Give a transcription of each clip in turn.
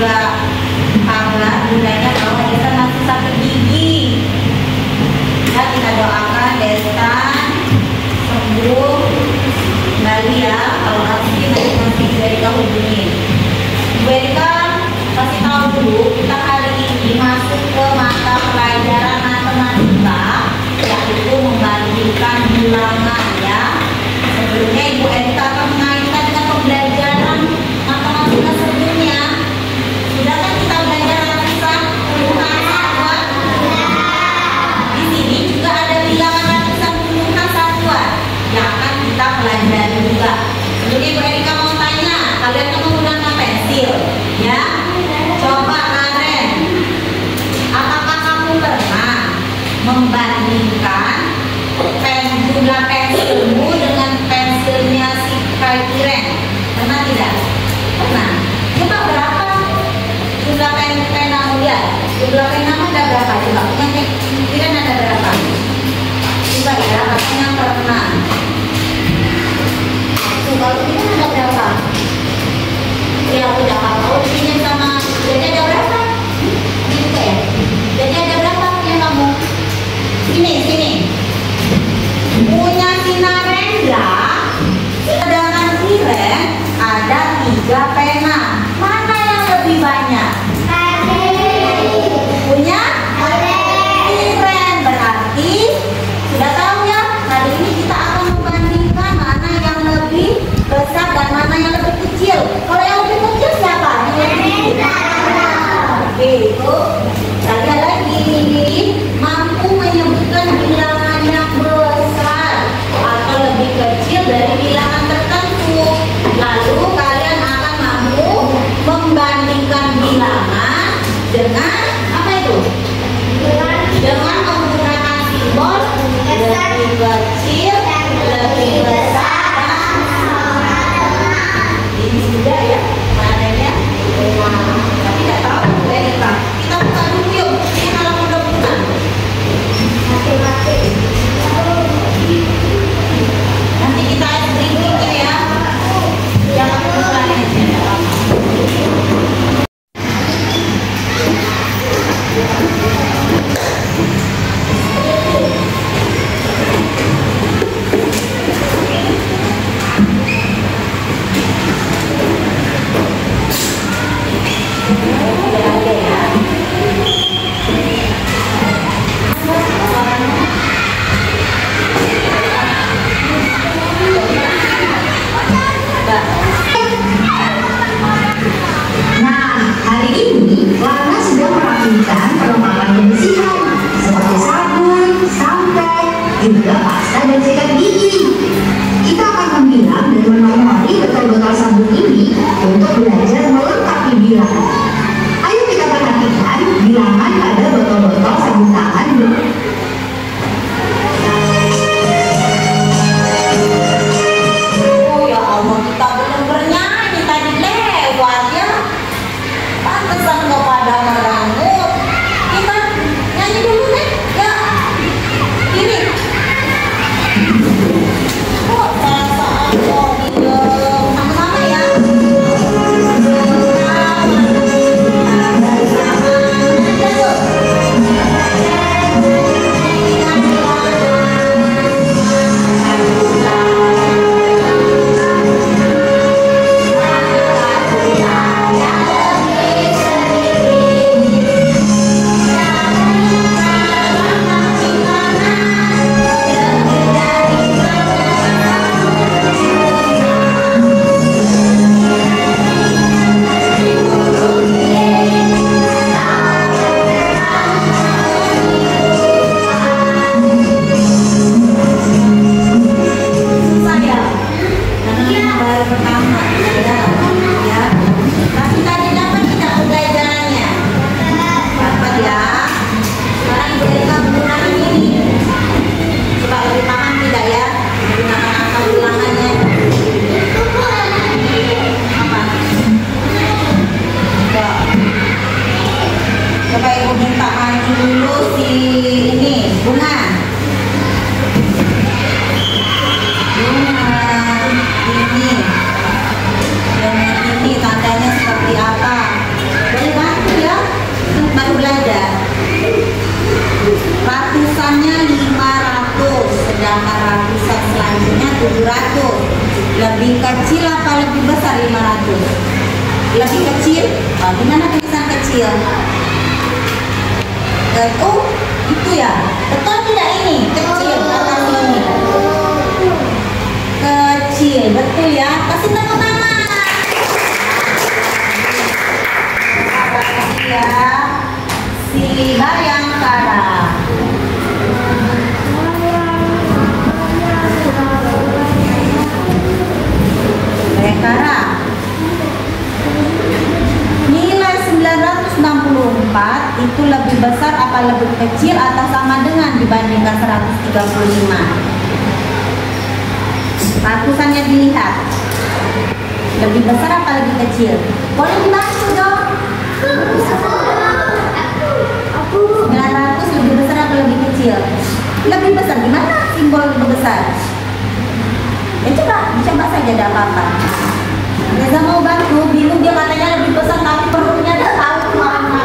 juga kabar bundanya bahwa Desta masih sakit gigi. Ya, kita doakan Desta sembuh kembali ya. Kalau masih nanti Bu Erika hubungin. Bu Erika kasih tahu dulu, kita kali ini masuk ke mata pelajaran matematika, yaitu membandingkan bilangan ya. Sebelumnya Ibu Erika akan mengaitkan dengan pembelajaran matematika sebelumnya. Sudah kan kita belajar ratusan penggunaan satuan? Di sini juga ada bilangan ratusan penggunaan satuan yang akan kita pelajari juga. Sebelumnya Ibu Erika mau tanya, kalian kan menggunakan pensil ya? Coba Karen, apakah kamu pernah membandingkan jumlah pensilmu dengan pensilnya si Kairen? Pernah tidak? Pernah. Coba berapa jumlah penamu dia? Jumlah penamu ada berapa? Coba punya Kairen ada berapa? Coba ya, katanya pernah. Tuh, kalau kita ada berapa? Ya udah, kalau ini sama jadi ada berapa? Gitu ya. Jadi ada berapa punya kamu? Sini. Punya si Narendra, sedangkan Kiren ada 3 pena. Mana yang lebih banyak? Punya Kiren. Berarti sudah tahu ya. Kali ini kita akan membandingkan mana yang lebih besar dan mana yang lebih kecil. Kalau yang lebih kecil siapa? Yang lebih kecil. Oke, itu saya lagi mampu menyebutkan bilangan yang besar atau lebih kecil dari bilangan tertentu. Lalu kalian akan mampu membandingkan bilangan dengan apa itu? Dengan menggunakan simbol lebih kecil, lebih besar, ini sudah ya maknanya. Tapi tidak tahu kita buka dulu yuk. Ini kalau mudah-mudahan nanti kita breaking ya. Jangan lupa juga pasta dan sikat gigi. Kita akan membilang dan menomori botol-botol sabun ini untuk belajar melengkapi bilangan. Ayo kita perhatikan bilangan pada botol-botol sabun tangan. Oh ya Allah, kita belum bernyanyi tadi lewat ya. Pantesan nggak pada merangut. Kita nyanyi dulu deh ya. Ini kok perasaan kok sama-sama ya. selanjutnya 700. Lebih kecil apa lebih besar 500? Lebih kecil? Oh, gimana tulisan kecil? Oh, itu ya. Betul tidak ini? Kecil atas ini. Kecil, betul ya. Kasih tepuk tangan. Kasih ya. Si Bayangkara. Bayangkara. Nilai 964 itu lebih besar apa lebih kecil atau sama dengan dibandingkan 135? Ratusannya dilihat. Lebih besar apa lebih kecil? Boleh dibantu dong. 900 lebih besar apa lebih kecil? Lebih besar, gimana simbol lebih besar? Ya coba saja, tidak apa-apa. Reza mau bantu, bingung dia katanya lebih besar tapi perutnya ada tahu mana.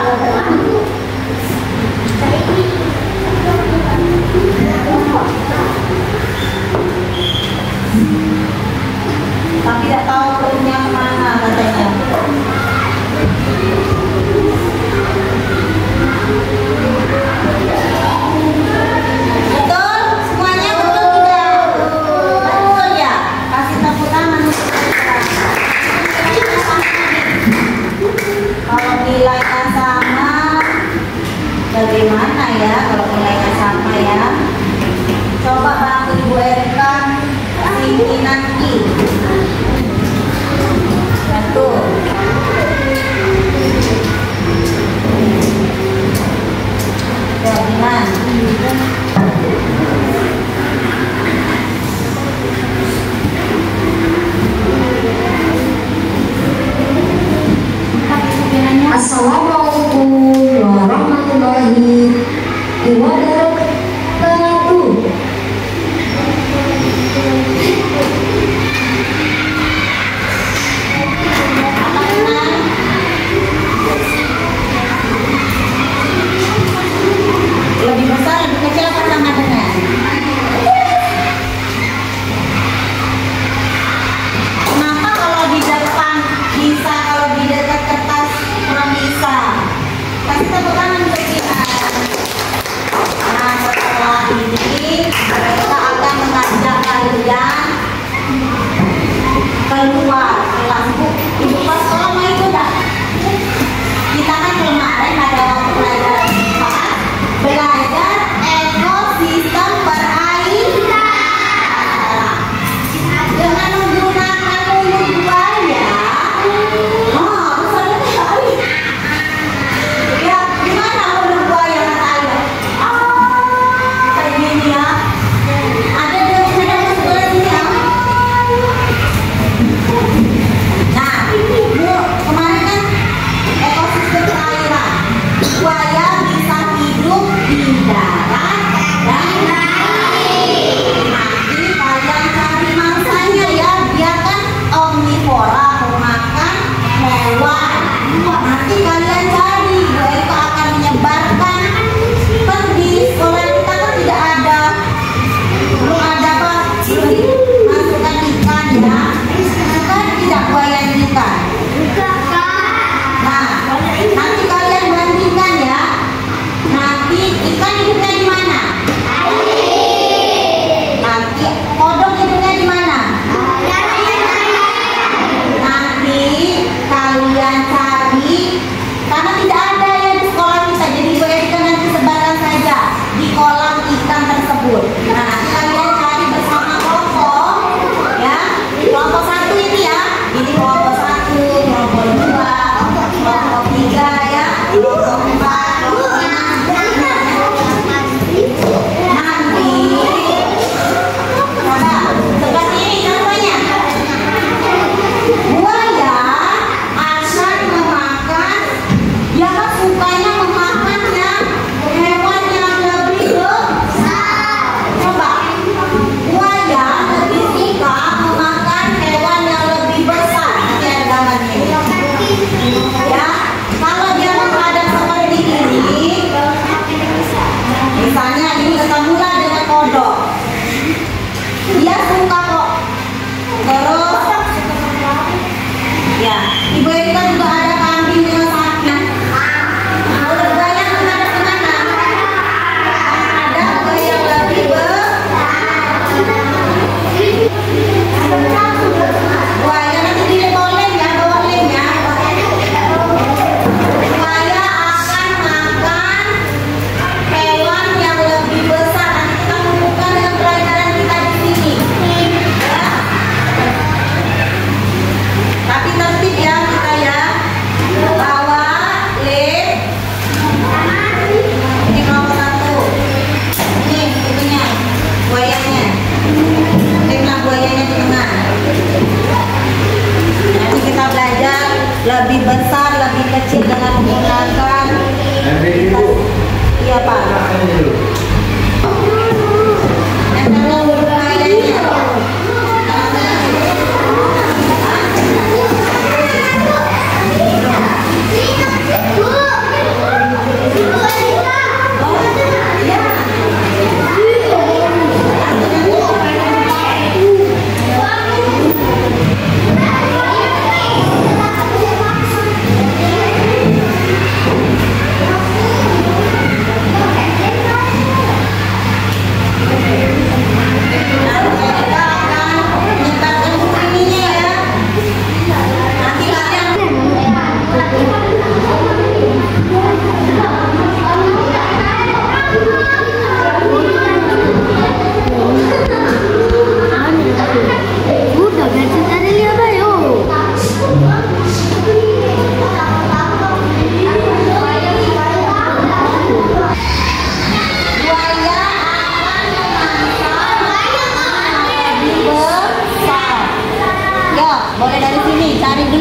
Tapi tidak tahu perutnya kemana katanya. Betul? Semuanya betul tidak? Betul ya? Kasih tepuk tangan. Kalau nilainya sama, bagaimana ya kalau nilainya sama ya? Coba bantu Ibu Erika sini nanti. Betul. Jadian. Assalamualaikum warahmatullahi wabarakatuh. Lebih besar, lebih kecil apa sama dengan? Kenapa kalau di depan bisa, kalau di dekat kertas kurang bisa? Kasih tepuk tangan untuk kita. Nah, setelah ini lebih besar, lebih kecil dengan menggunakan. Iya Pak.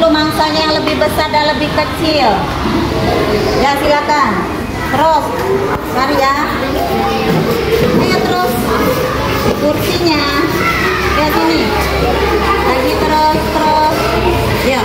Mangsanya yang lebih besar dan lebih kecil. Ya silakan. Terus cari ya. Ayo terus. Kursinya. Ya sini. Lagi terus. Ya.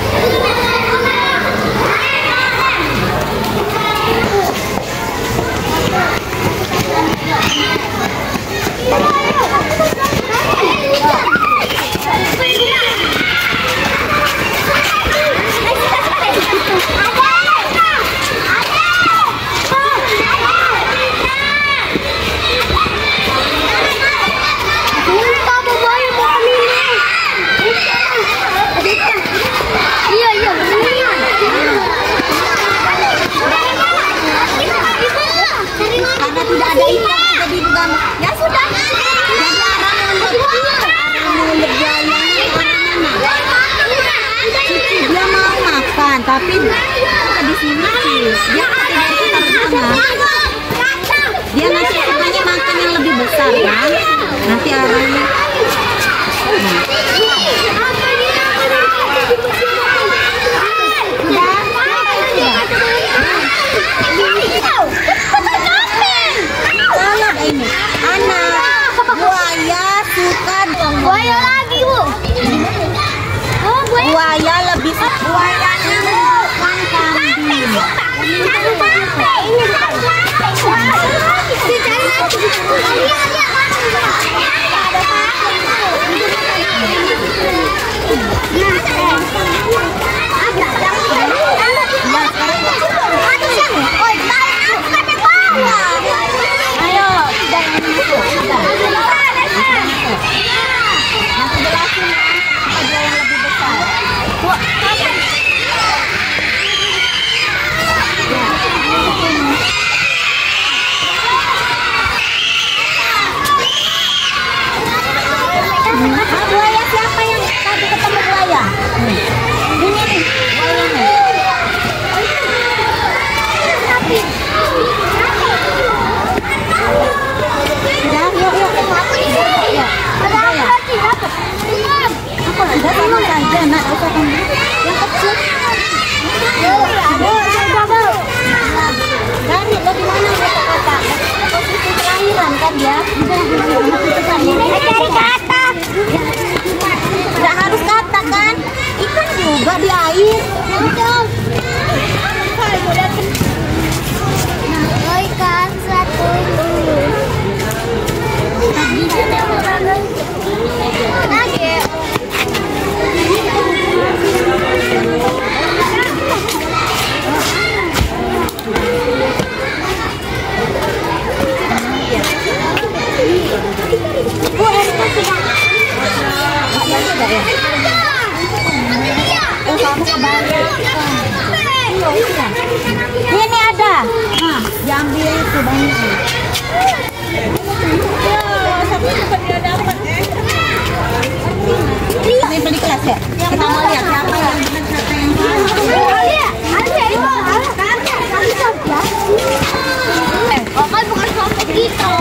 Tapi di sini sih dia dia nanti sukanya makan yang lebih besar kan, nanti arahnya kalau ini anak buaya suka buaya lagi Bu. Buaya lebih buayanya nggak harus kata kan, ikan juga di air. Ikan satu. Ini ada, diambil itu banyak. Ini beli kelas ya. Kita mau lihat siapa yang benar siapa yang Oh kan bukan sampai gitu.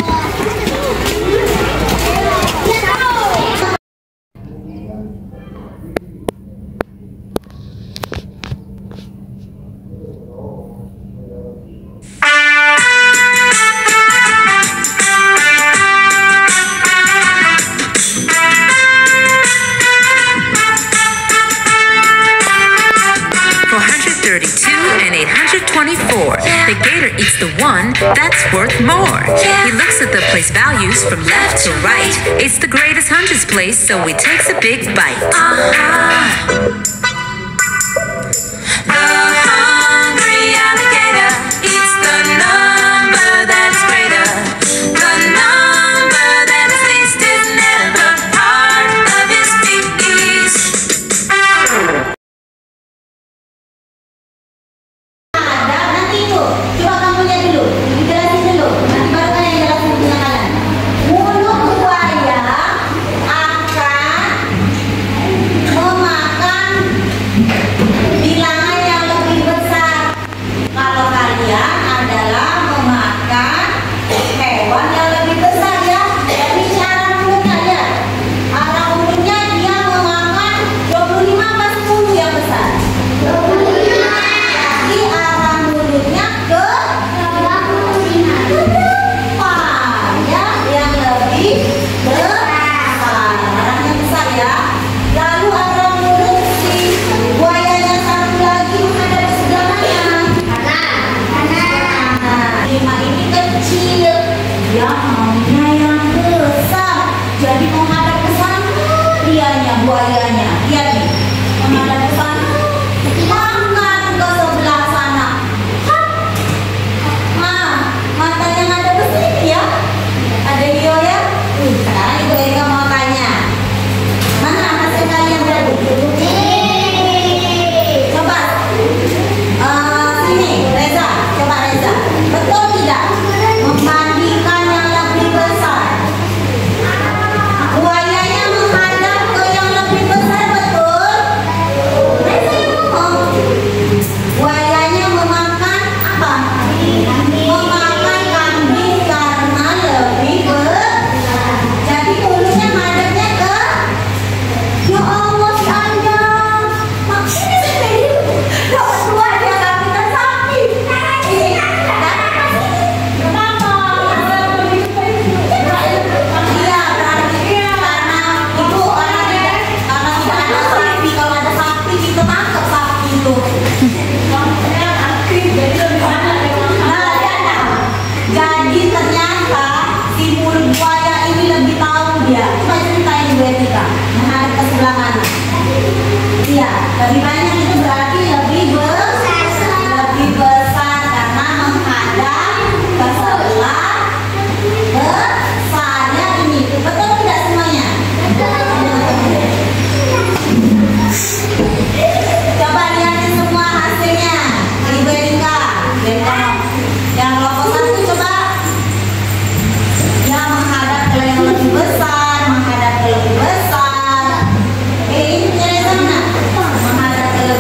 832 and 824. The gator eats the one that's worth more. He looks at the place values from left to right. It's the greatest hunter's place, so he takes a big bite. The hungry alligator eats the number that's greater. The number that is least is never part of his feast. Ada nanti itu, coba kamu lihat dulu, dijelasin dulu, nanti baru kan yang jelasin punya kalian. Mulut buaya akan memakan bilangan yang lebih besar. Kalau kalian adalah memakan hewan yang lebih besar ya. Jadi cara mulutnya ya, arah mulutnya dia memakan 25 apa 10 yang besar. 25. Jadi arah mulutnya ke depan ya, yang lebih besar. Arahnya besar ya. Lalu arah mulut si buayanya satu lagi menghadap ke sebelah mana? Kanan. 5 ini kecil, dia maunya yang besar. Jadi menghadap ke sana dianya buayanya. Lihat nih, menghadap ke sana. Makan ke sebelah sana. Matanya ngadep ke sini ya. Ada hio ya. Sekarang Ibu Erika mau tanya. Mana hasil kalian beradu? Coba. Sini, Reza. Coba Reza. Betul tidak? Membandingkan yang lebih besar. Buayanya menghadap ke yang lebih besar, betul? Reza yang ngomong. Buayanya memakan apa? Memakan kambing karena lebih besar. Jadi mulutnya ngadepnya ke. Ya Allah, si Anda. Maksudnya sendiri. Dapat dua dia kapitan sapi. Ini dapat apa sih? Kenapa? Iya, berarti karena itu orang tidak, karena tidak ada sapi. Kalau ada sapi kita tangkap sapi itu. Nah, jadi ternyata si mulut buaya ini lebih tahu dia. Coba ceritain Bu Erika, menghadap ke sebelah mana? Iya, lebih banyak itu berarti lebih besar karena menghadap ke sebelah besarnya ini. Betul tidak semuanya? Coba lihatin semua hasilnya. Ibu Erika, yang kelompok satu coba. Yang menghadap ke yang lebih besar, menghadap ke lebih besar. Ini punya mana? Menghadap ke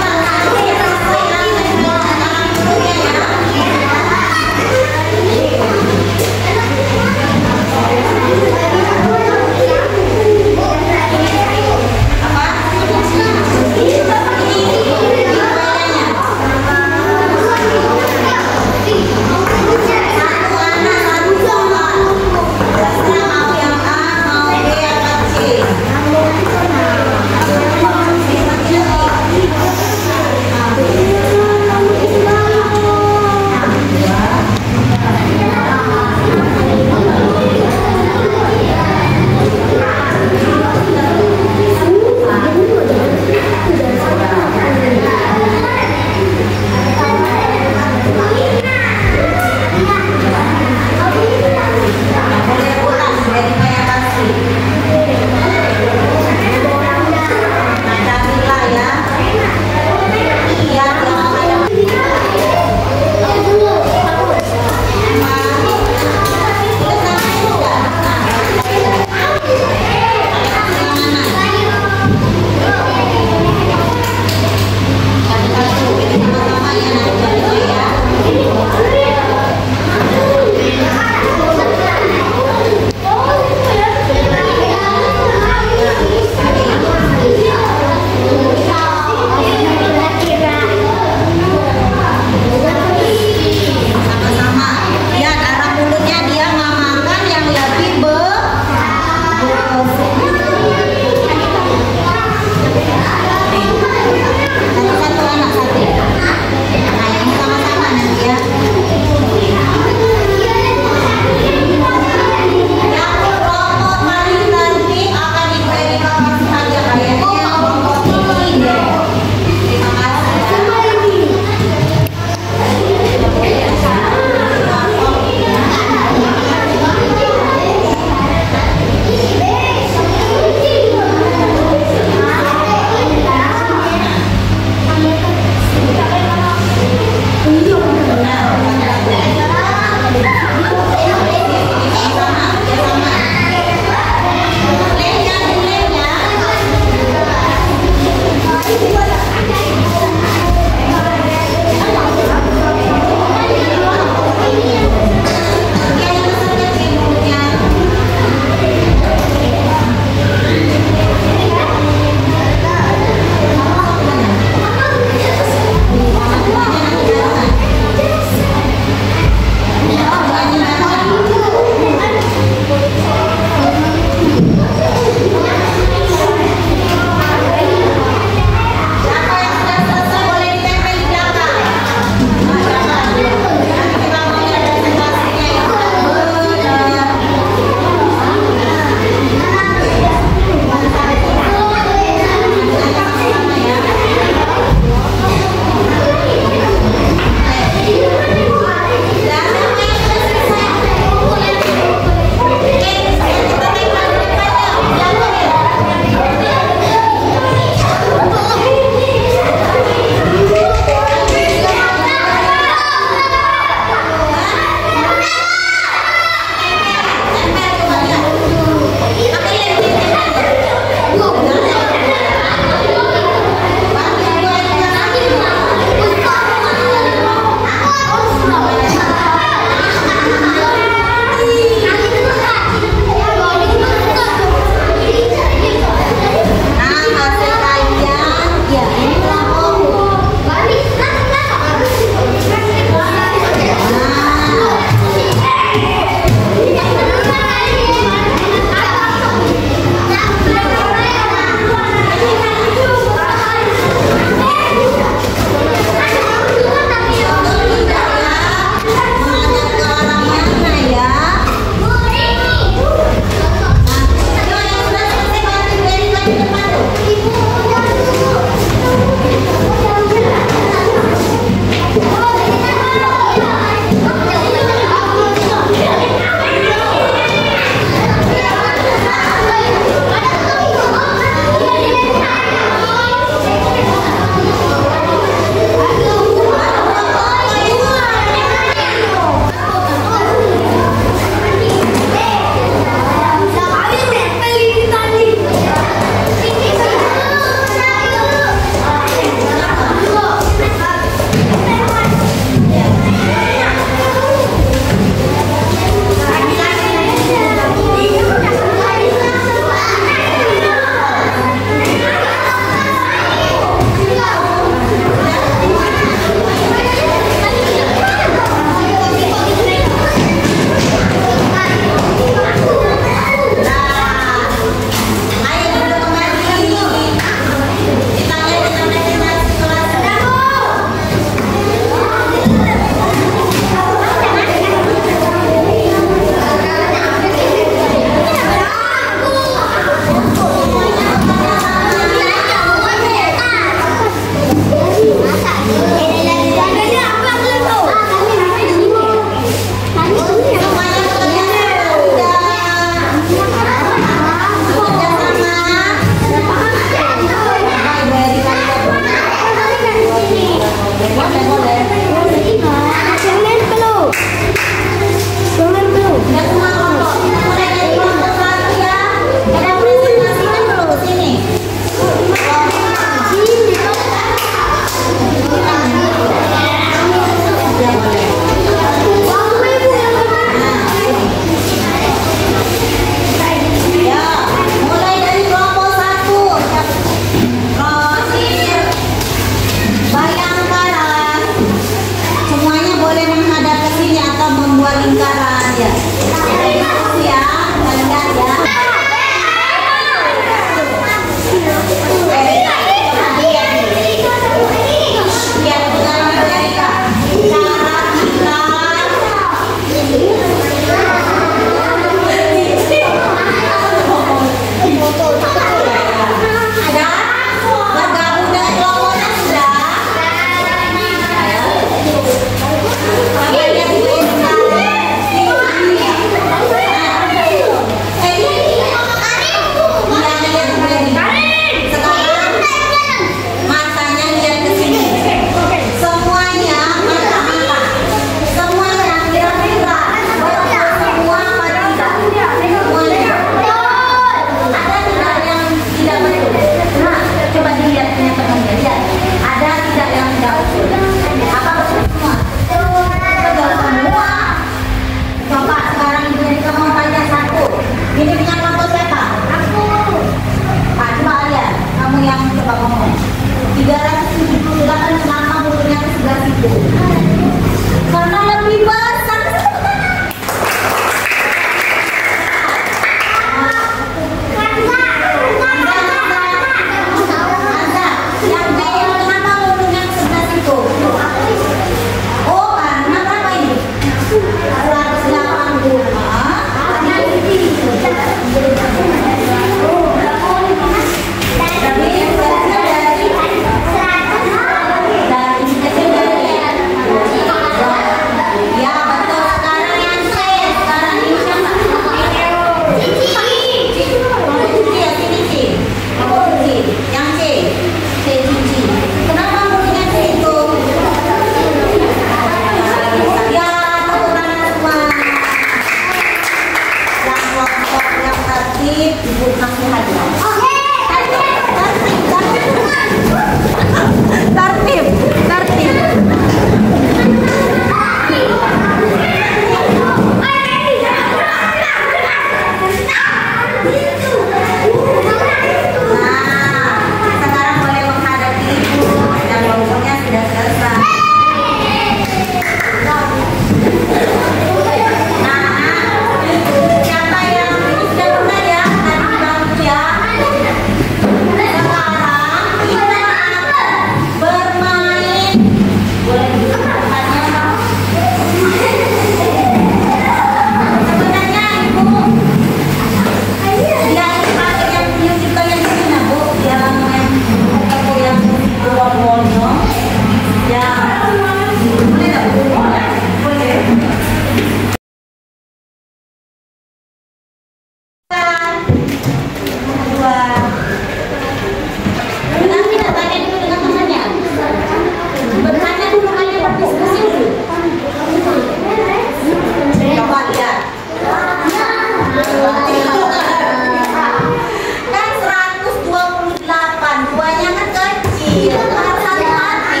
Iya, satu hati.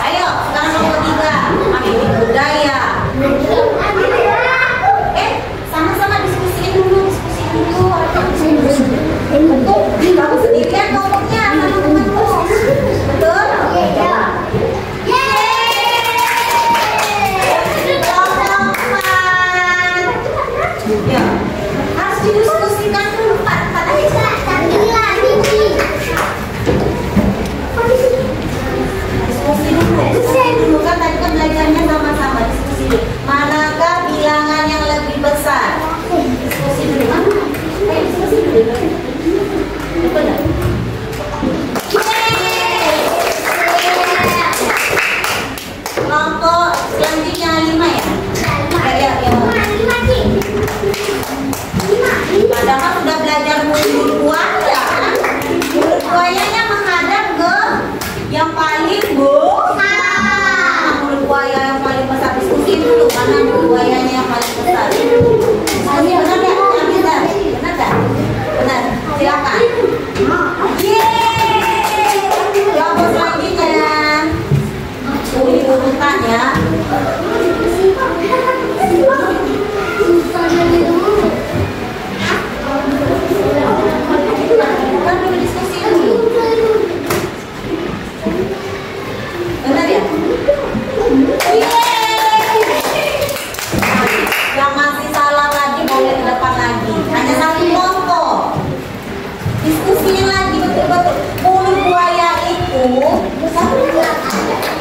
Ayo, sekarang nomor 3. Aktiviti budaya. Sama-sama diskusiin dulu. Kamu sendirian ngomongnya sama temanmu. Betul? Iya. Ya, harus didiskusikan dulu Pak. Diskusi dulu kan tadi kan belajarnya sama-sama diskusi dulu. Manakah bilangan yang lebih besar? Diskusi dulu. Diskusi dulu. Benar. Kelompok selanjutnya 5 ya? Ya. Padahal sudah belajar mulut buaya. Mulut buayanya menghadap ke yang paling besar. Mulut buaya yang paling besar, diskusi dulu mana mulut buayanya yang paling besar. Diskusi benar nggak? Benar. Benar nggak? Benar. Silakan. Yeay. Kelompok selanjutnya. Ini urutan ya. Kan dulu diskusi dulu. Benar ya? Yang masih salah lagi boleh ke depan lagi. Hanya satu kelompok. Diskusinya lagi betul-betul. Mulut buaya itu,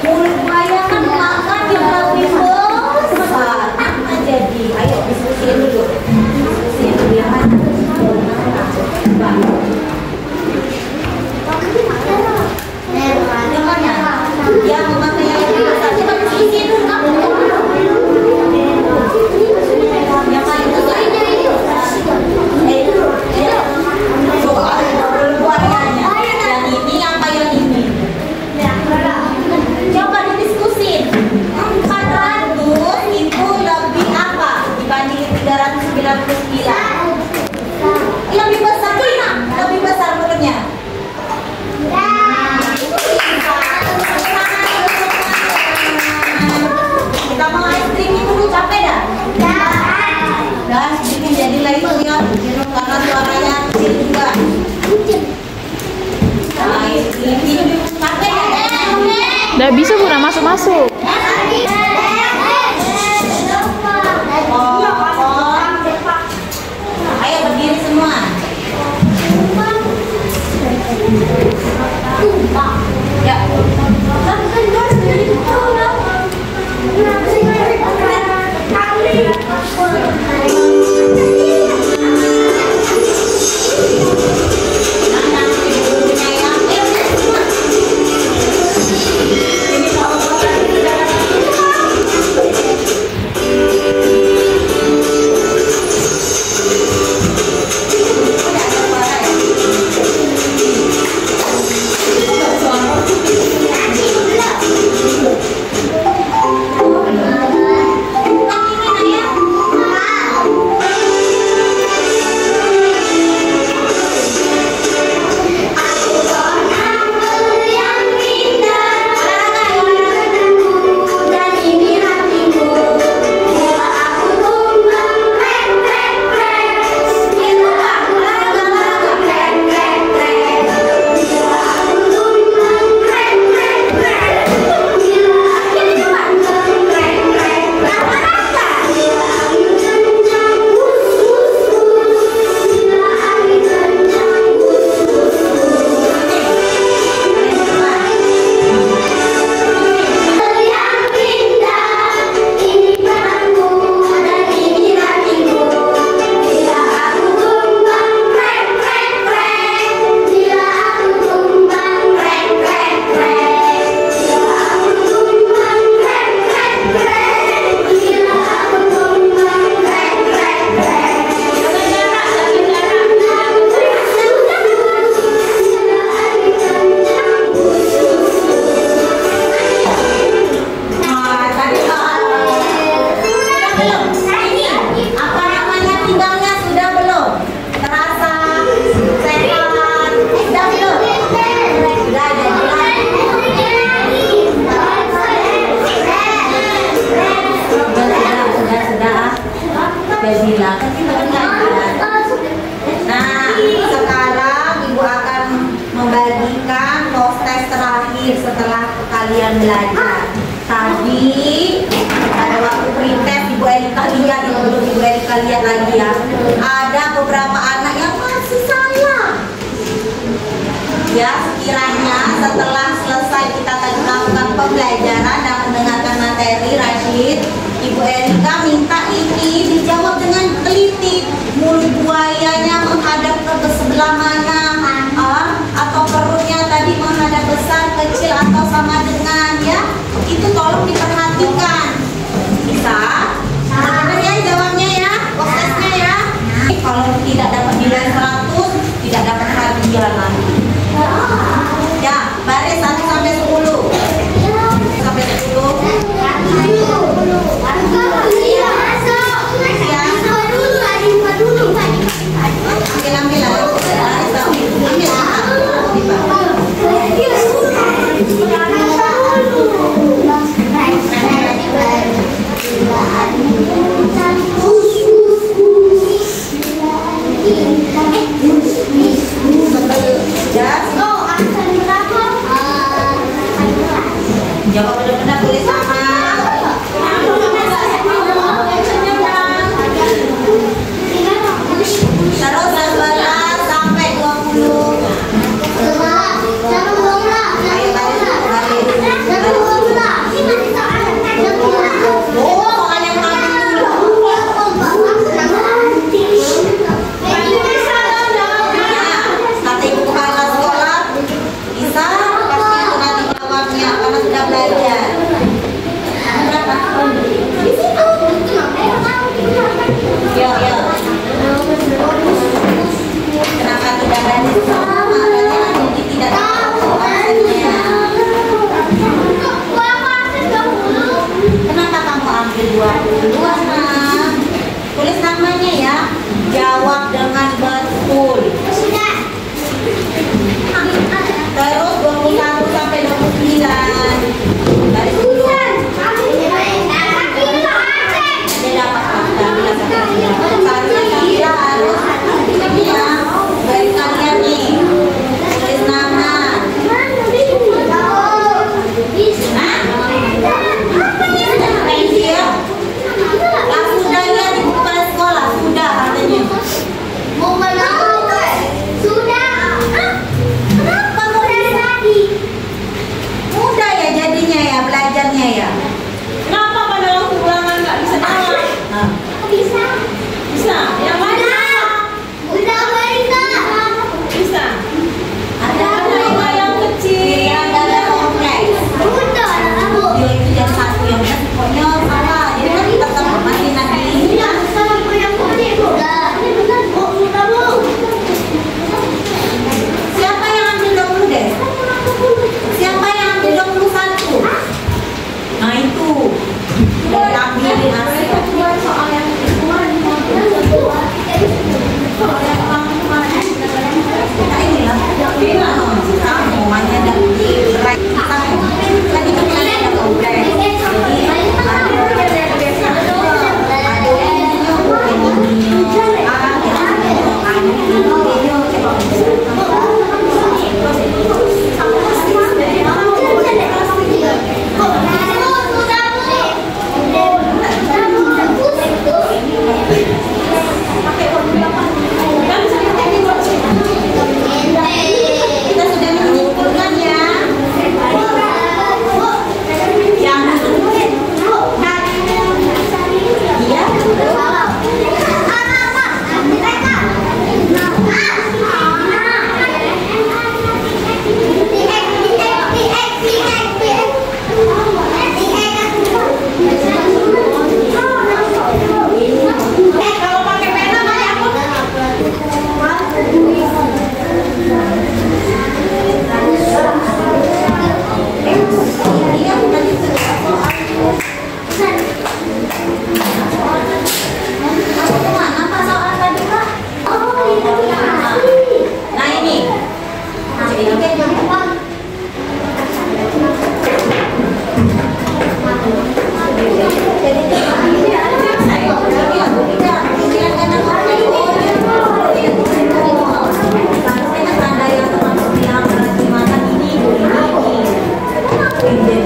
mulut buaya kan makan yang lebih besar. Apa jadi? Ayo diskusiin dulu. Diskusiin dulu yang mana? Yang mana? Yang memakai yang lebih besar. Coba diskusiin dulu kamu. Yang paling besar. Soal mulut buayanya. Yang ini apa yang ini? Coba didiskusin. 400 itu lebih apa dibanding 399? Lebih besar mana? Lebih besar mulutnya. Kita mau ice cream dulu, capek dah? Dah, sedikit jadilah itu ya. Karena suaranya kecil juga. Nah, ice cream capek dah. Nggak bisa Bunda masuk-masuk. Ayo berdiri semua. Ya. Ini kalau dan belajar. Tadi pada waktu pretest Ibu Erika lihat, belum Ibu Erika lihat lagi ya, ada beberapa anak yang masih salah. Ya, sekiranya setelah selesai kita tadi melakukan pembelajaran dan mendengarkan materi Rashid, Ibu Erika minta ini dijawab dengan teliti. Mulut buayanya menghadap ke sebelah mana? Atau perutnya tadi menghadap besar, kecil, atau sama dengan, ya? Itu tolong diperhatikan. Bisa? Benar ya jawabnya ya? Prosesnya ya? Kalau tidak dapat nilai 100, tidak dapat hadiah lagi. Ya, baris 1 sampai 10. Sampai 10. Jawab benar-benar tulis sama. Terus 11 sampai 20. Kenapa tidak berani sama? Makanya jadi tidak tahu alasannya. Kenapa kamu ambil 20? Nah, tulis namanya ya. Jawab dengan betul. Terus 21 sampai 29. Dari dulu. Dia dapat fakta bila sampai harus dari kalian nih tulis nama. Sudah lihat di buku sekolah, sudah katanya. Kenapa mudah ya jadinya ya belajarnya ya. Kenapa pada waktu ulangan nggak bisa jawab? Bisa. Yang mana? Bisa. Ada yang kecil, ada kompleks. Dia itu jadi satu yang pokoknya salah. Jadi kan kita tetap masih nanti. Siapa yang ambil 20 deh? Siapa yang ambil 21? Nah itu dari ambilin hasil. Semuanya dari tadi kita ada kompleks. Kita sudah menyimpulkan ya.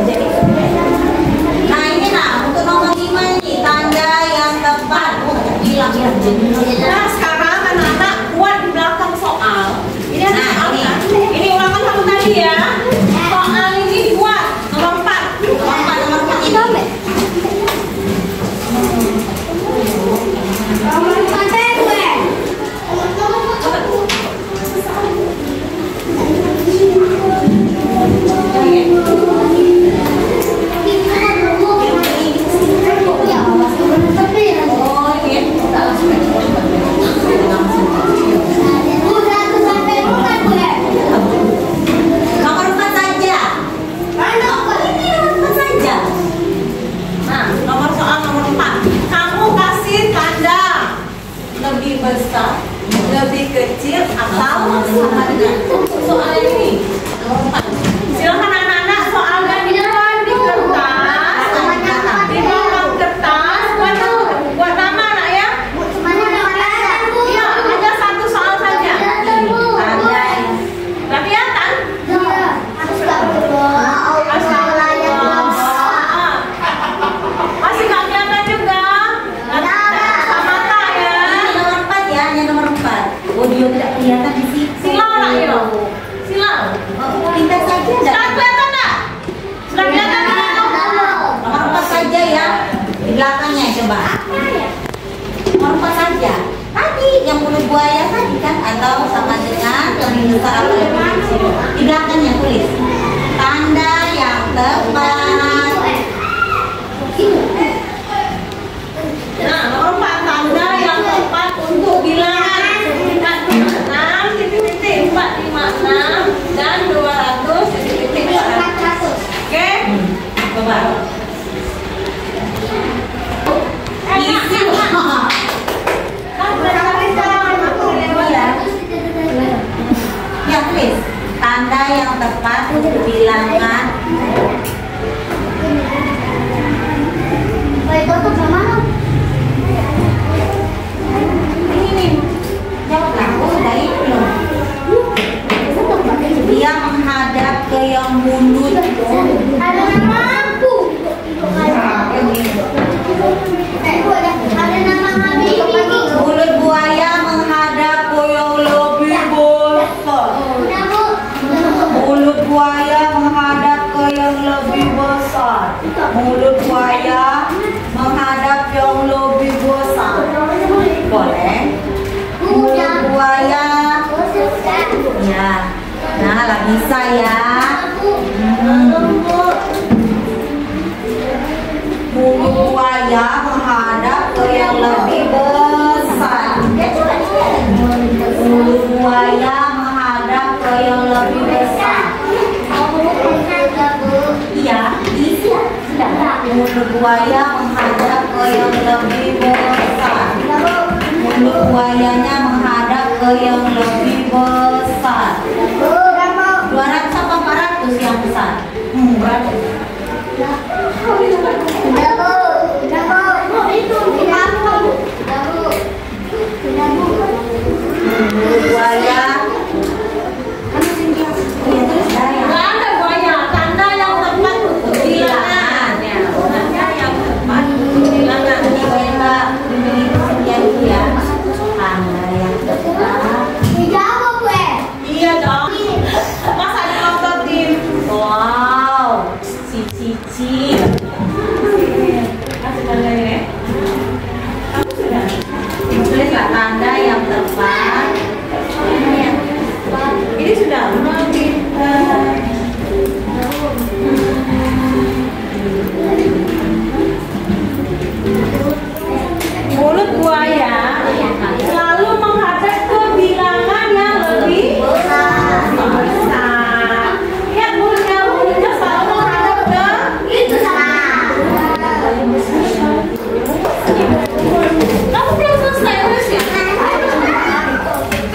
Jadi buaya tadi kan, atau sama dengan lebih besar atau lebih kecil. Di belakangnya tulis tanda yang tepat. Nah, nomor 4, tanda yang tepat untuk bilangan 456 titik-titik 456 dan 200 titik-titik 400. Oke? Coba. Isi ya tulis tanda yang tepat untuk bilangan. Ini nih, jawablah. Oh, sudah ini belum. Dia menghadap ke yang mulut. Ada nama aku. Ada nama Habibie. Mulut buaya menghadap ke yang lebih besar. Mulut buaya menghadap ke yang lebih besar. Mulut buaya menghadap yang lebih besar. Boleh? Mulut buaya. Ya. Nah, lah bisa ya. Mulut buaya menghadap ke yang lebih besar. Mulut buaya menghadap ke yang lebih besar. Iya, isi sudah. Mulut buaya menghadap ke yang lebih besar. Mulut buayanya menghadap ke yang lebih besar. 200 apa 400 yang besar? Berapa? Buaya. Nggak ada buaya, tanda yang tepat untuk bilangan. Ya, tanda yang tepat untuk bilangan. Tanda yang tepat. Iya dong. Masa dikontotin? Wow, si Cici. Kasih tanda ya. Kamu sudah. Tulislah tanda yang tepat. Ini sudah mulut buaya selalu menghadap ke bilangan yang lebih besar. Lihat mulutnya selalu menghadap ke kamu belum selesai terus ya?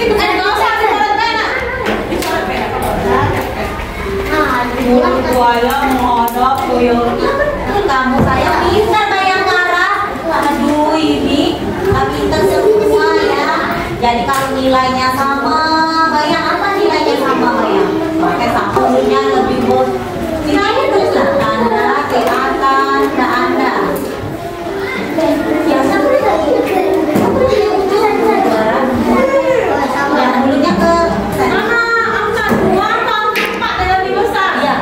Itu kan nggak usah dicoret pena. Dicoret pena. Mulut buaya menghadap ke yang kamu saya pintar bayang arah. Aduh ini pintar semua ya. Jadi kalau nilainya sama, bayang apa nilainya sama bayang? Pakai satunya lebih bos. Nilainya tulislah tanda kelihatan anda. Yang mulutnya ke sana. Angka 2 atau 4 yang lebih besar. Iya.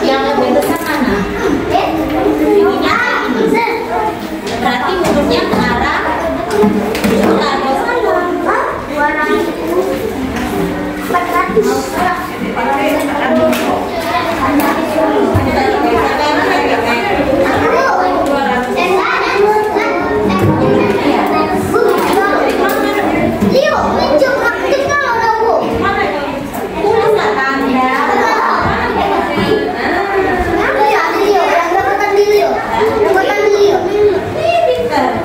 Yang lebih besar mana? Ininya ini. Berarti mulutnya ke arah itu nggak ada salah. Tulislah tanda. Pintar.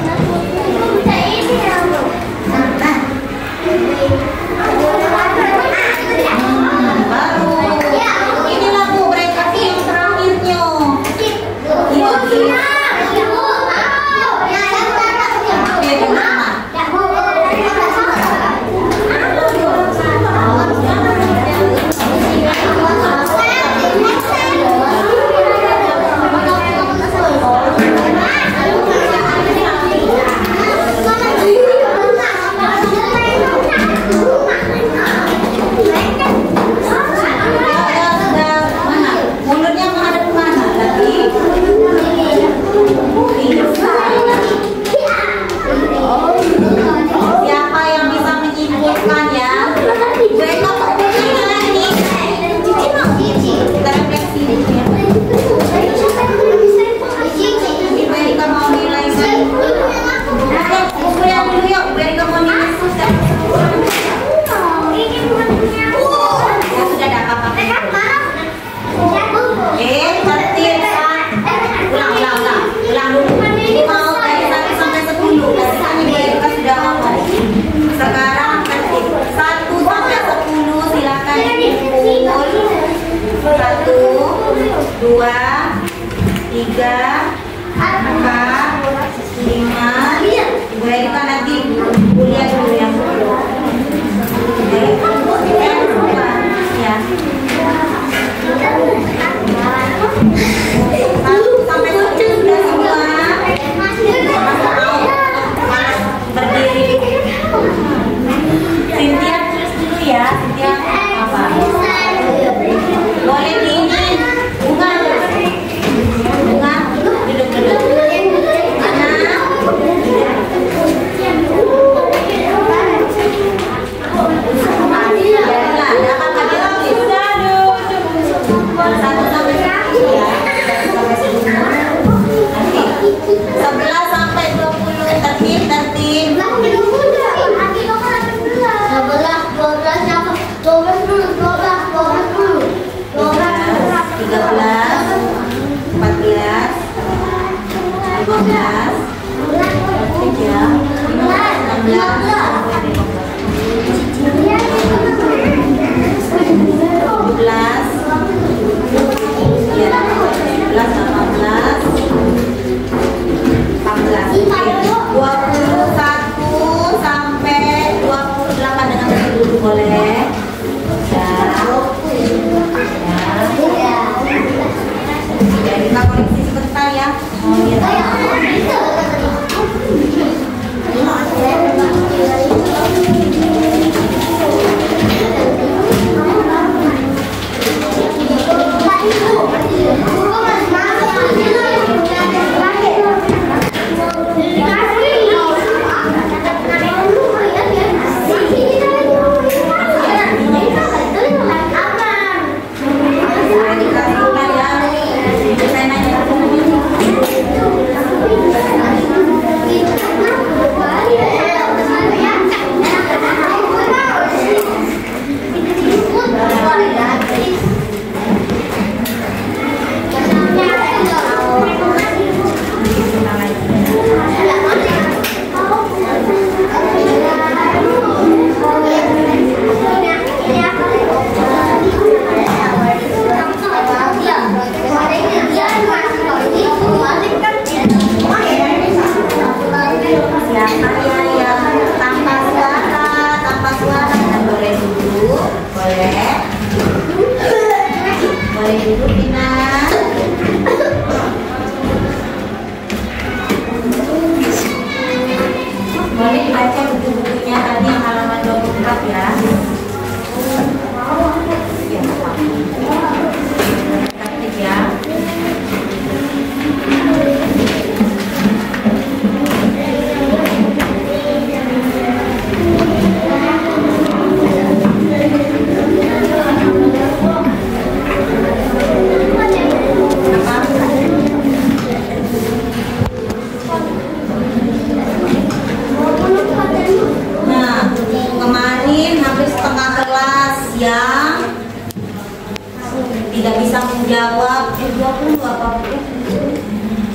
tidak bisa menjawab 20 apa.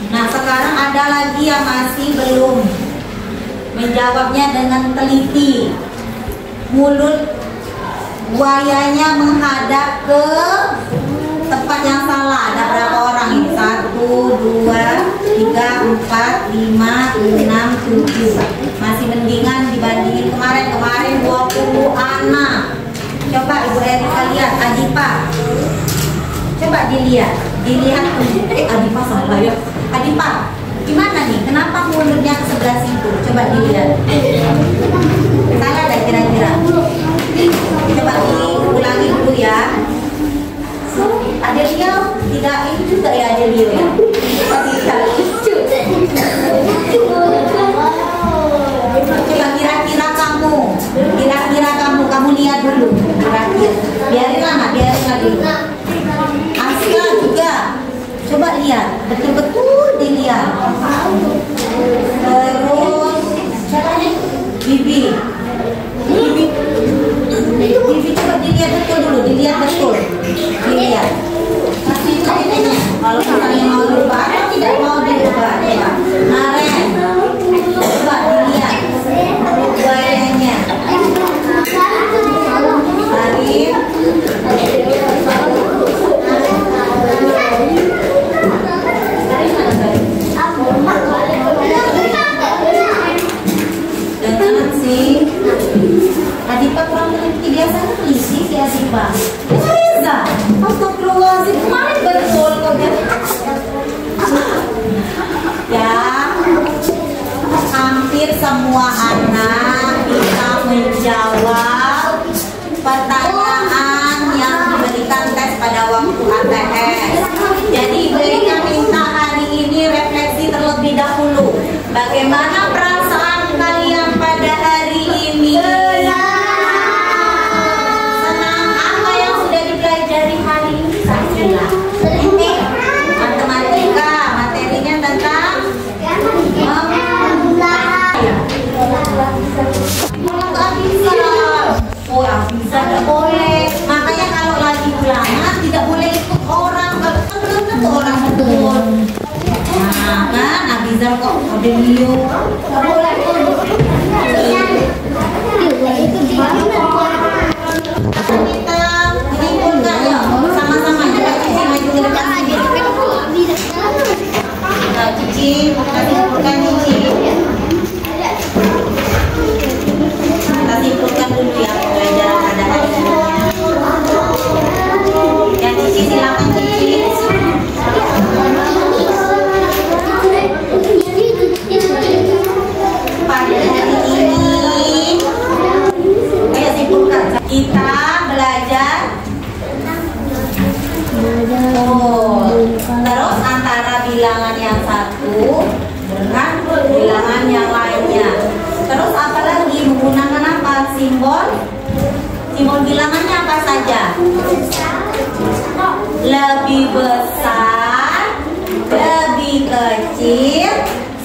Nah, sekarang ada lagi yang masih belum menjawabnya dengan teliti. Mulut buayanya menghadap ke tempat yang salah. Ada berapa orang ini? 1, 2, 3, 4, 5, 6, 7. Masih mendingan dibandingin kemarin 20 anak. Coba Ibu Erika lihat, Adipa. Coba dilihat Adipa salah ya. Adipa, gimana nih? Kenapa mulutnya ke sebelah situ? Coba dilihat. Salah ada kira-kira? Coba diulangi dulu ya. Adelio tidak ini juga ya Adelio ya. Coba kira-kira kamu lihat dulu. Biarinlah dulu. Aska juga. Coba lihat, betul-betul dilihat. Terus siapa nih? Bibi coba dilihat betul dulu, dilihat. Kalau misalnya mau dirubah atau tidak mau dirubah, ya. Naren, coba dilihat buayanya. Arif, dan sih Adipa kurang teliti, biasanya teliti si Adipa. Reza, astagfirullahaladzim, kemarin betul kok ya. Hampir semua anak bisa menjawab pertanyaan yang diberikan tes pada waktu ATS. Jadi Ibu Erika minta hari ini refleksi terlebih dahulu. Bagaimana perasaan kalian pada hari ini? Senang apa yang sudah dipelajari hari ini? Saksilah. Matematika, materinya tentang bisa nggak boleh. Makanya kalau lagi ulangan tidak boleh ikut orang. Kalau kan belum tentu orang betul. Nah kan Abizar kok Adelio nggak boleh ikut. Sama-sama kita cuci maju ke depan sini. Kita cuci, kita simpulkan cuci. Kita simpulkan dulu ya pembelajaran pada hari ini. Yang cuci silakan cuci. Pada hari ini, ayo simpulkan. Kita belajar. Terus antara bilangan yang satu dengan bilangan yang lainnya. Terus apalagi menggunakan apa? Simbol bilangannya apa saja? Lebih besar, lebih kecil,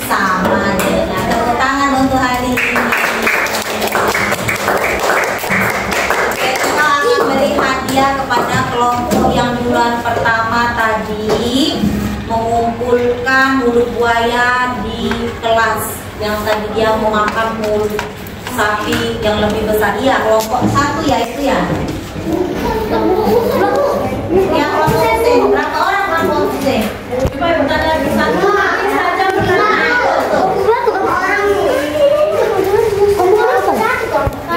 sama dengan. Tepuk tangan untuk hari ini. Kita akan beri hadiah kepada kelompok yang bulan pertama tadi mengumpulkan mulut buaya di kelas. Yang tadi dia mau makan mulut sapi yang lebih besar. Iya, kelompok satu ya itu ya. Yang kelompok C, berapa orang kelompok C? Coba bukan lagi satu saja benar.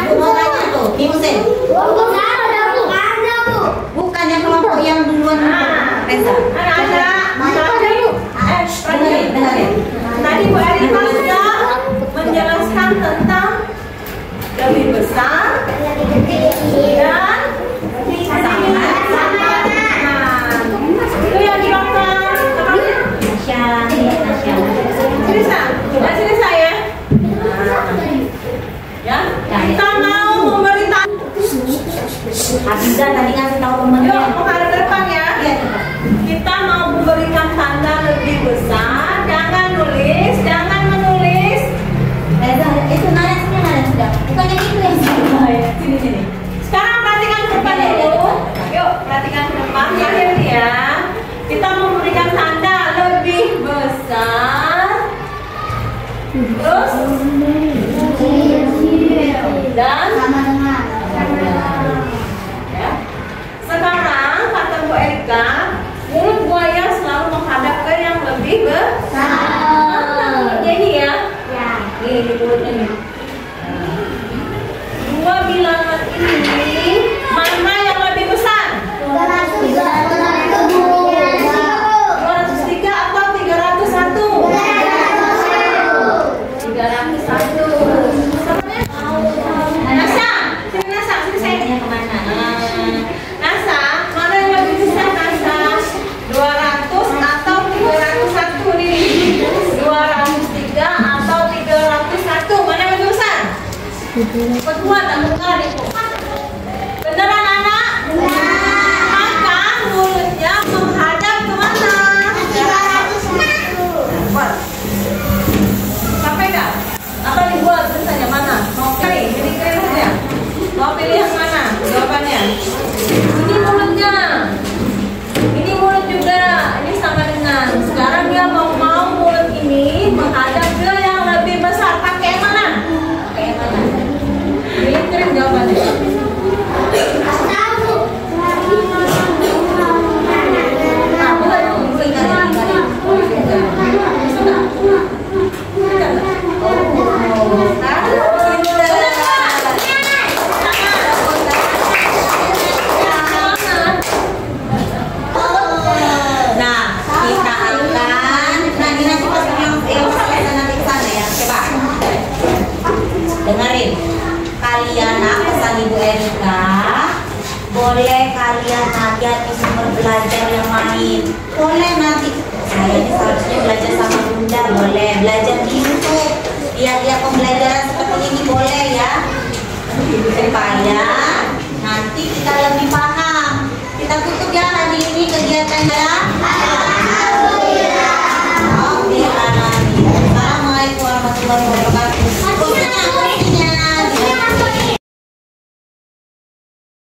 Ibu mau tanya tuh, Ibu C. Bukan yang kelompok yang duluan. Reza. Dengerin. Tadi Bu Erika sudah menjelaskan tentang lebih besar dan sama. Itu yang di belakang. Sini saya. Ya, kita mau memberitahu. Hafiza tadi ngasih tahu temennya. Yuk, menghadap ke depan ya. Kita mau memberikan tanda lebih besar. Jangan nulis, jangan menulis. Reza, itu nanya sudah. Bukan yang itu yang Sini. Sekarang perhatikan ke depan dulu. Yuk, perhatikan ke depan. Ya. Kita memberikan tanda lebih besar. Terus dan Sama dengan. ya. Sekarang kata Bu Erika, mulut buaya selalu menghadap ke yang lebih besar. Jadi ya. Nih di mulutnya nih. Dua bilangan ini mana yang lebih besar? 203 atau 301? 301. Nasa, sini saya. kemana? Nasa, mana yang lebih besar Nasa? 200 atau 301 nih? 203 atau 301? Mana yang lebih besar? Kedua tak bukan itu. Beneran anak? Maka mulutnya menghadap ke mana? Sampai nggak? Atau dibuat tulisannya mana? Mau pilih? Pilih saja. Mau pilih yang mana? Jawabannya. Ini mulutnya. Ini mulut juga. Ini sama dengan. Sekarang dia mau mulut ini menghadap ke yang lebih besar. Pakai yang mana? Pakai yang mana? Pilih kirim jawabannya. Dengerin, kalian pesan Ibu Erika, boleh kalian lihat di sumber belajar yang lain. Boleh nanti, saya ini seharusnya belajar sama Bunda, boleh belajar di YouTube. Lihat pembelajaran seperti ini boleh ya, supaya nanti kita lebih paham. Kita tutup ya hari ini kegiatannya. Alhamdulillah. Assalamualaikum warahmatullahi wabarakatuh.